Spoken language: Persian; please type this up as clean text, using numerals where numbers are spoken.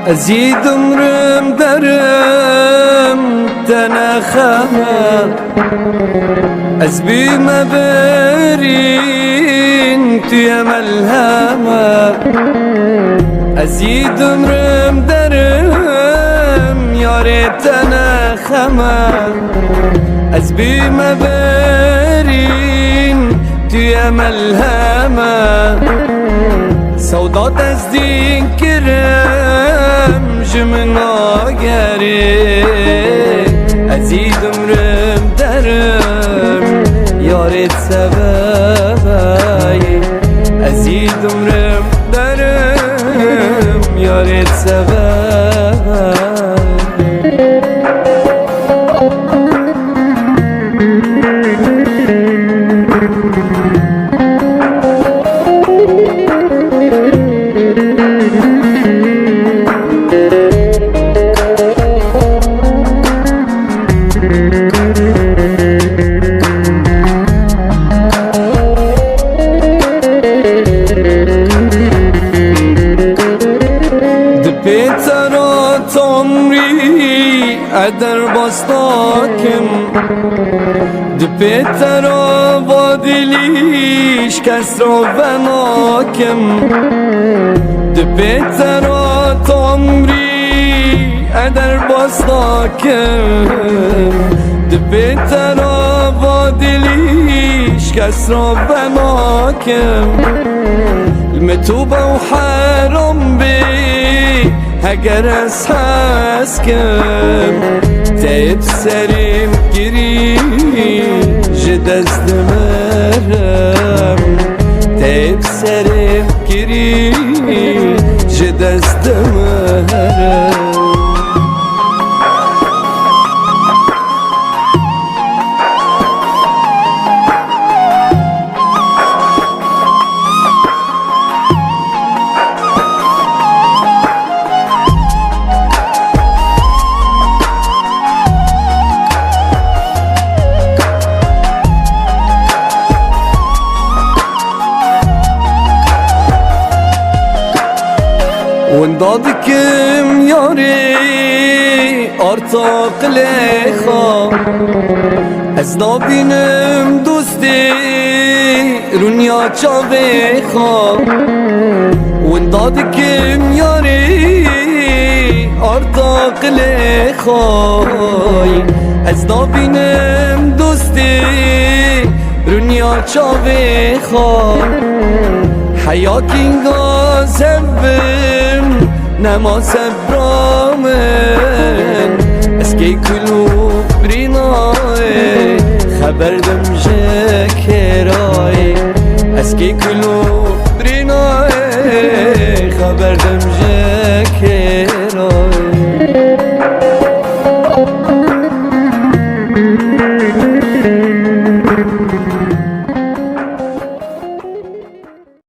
ازيد عمرم درم تنخمه از بیم برین توی ملهمه ازيد عمرم درم یار تنخمه از بیم برین توی ملهمه سودات از دین کرم جمنا گره ازید عمرم درم یارت سببی ازید عمرم درم یارت سببی پیترات عمری ادر باستاکم دو پیترا با دلیش کس را بناکم دو پیترات عمری ادر باستاکم دو پیترا با دلیش کس را بناکم المتوبة وحرام بي هجر اسحاس كم تايب سريم كري جدز دمرم تايب سريم كري جدز دمرم وندادكم ياري ارتاق لخا از نابینم دوستی رونیا چاوه خوا وندادكم ياري ارتاق لخا از نابینم دوستی رونیا چاوه خوا حیاکینگا زبم نما سبرامن اسکی کلوب برینای خبردم جکرای اسکی کلوب برینای